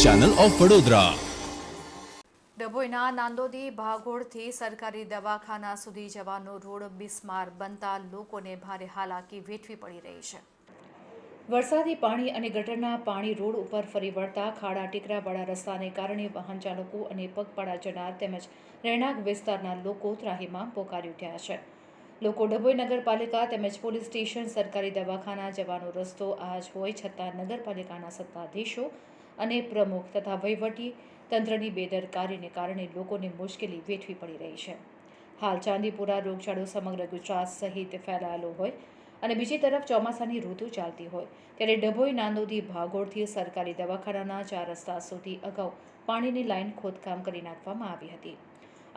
Channel of Vadodara. ડભોઈના નાંદોદી ભાગોળથી સરકારી દવાખાના સુધી જવાનો રોડ બિસ્માર બનતા લોકોને ભારે હાલાકી વેઠવી પડી રહી છે। વરસાદી પાણી અને ગટરના પાણી રોડ ઉપર ફરી વળતા ખાડા ટેકરાવાળા રસ્તાને કારણે વાહન ચાલકો અને પગપાળા જનાર તેમજ રહેણાંક વિસ્તારના લોકો ત્રાહિમામ પોકારી ઉઠ્યા છે। લોકો ડભોઈ નગરપાલિકા તેમજ પોલીસ સ્ટેશન સરકારી દવાખાના જવાનો રસ્તો આજ હોય છતાં નગરપાલિકાના સત્તાધીશો અને પ્રમુખ તથા વહીવટી તંત્રની બેદરકારીને કારણે લોકોને મુશ્કેલી વેઠવી પડી રહી છે। હાલ ચાંદીપુરા રોગચાળો સમગ્ર ગુજરાત સહિત ફેલાયેલો હોય અને બીજી તરફ ચોમાસાની ઋતુ ચાલતી હોય ત્યારે ડભોઈ નાંદોદી ભાગોળથી સરકારી દવાખાનાના 4 રસ્તા સુધી અગાઉ પાણીની લાઇન ખોદકામ કરી નાખવામાં આવી હતી।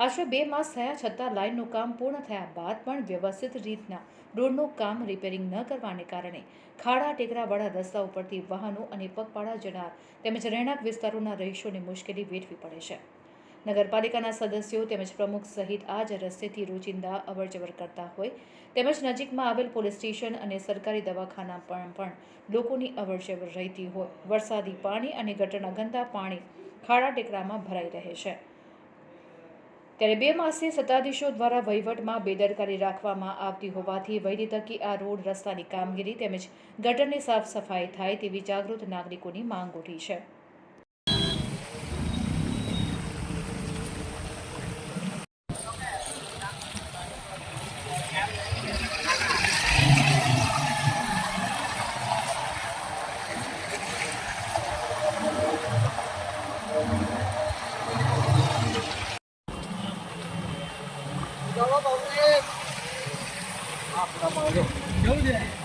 આશરે 2 માસ થયા છતાં લાઇનનું કામ પૂર્ણ થયા બાદ પણ વ્યવસ્થિત રીતના રોડનું કામ રિપેરિંગ ન કરવાને કારણે ખાડા ટેકરાવાળા રસ્તા ઉપરથી વાહનો અને પગપાળા જનાર તેમજ રહેણાંક વિસ્તારોના રહીશોને મુશ્કેલી વેઠવી પડે છે। નગરપાલિકાના સદસ્યો તેમજ પ્રમુખ સહિત આ જ રસ્તેથી રોજિંદા અવરજવર કરતા હોય તેમજ નજીકમાં આવેલ પોલીસ સ્ટેશન અને સરકારી દવાખાના પણ લોકોની અવરજવર રહેતી હોય વરસાદી પાણી અને ગટરના ગંદા પાણી ખાડા ટેકરામાં ભરાઈ રહે છે। ત્યારે 2 માસથી સત્તાધીશો દ્વારા વહીવટમાં બેદરકારી રાખવામાં આવતી હોવાથી વહેલી તકે આ રોડ રસ્તાની કામગીરી તેમજ ગટરની સાફ સફાઈ થાય તેવી જાગૃત નાગરિકોની માંગ ઉઠી છે। જવું છે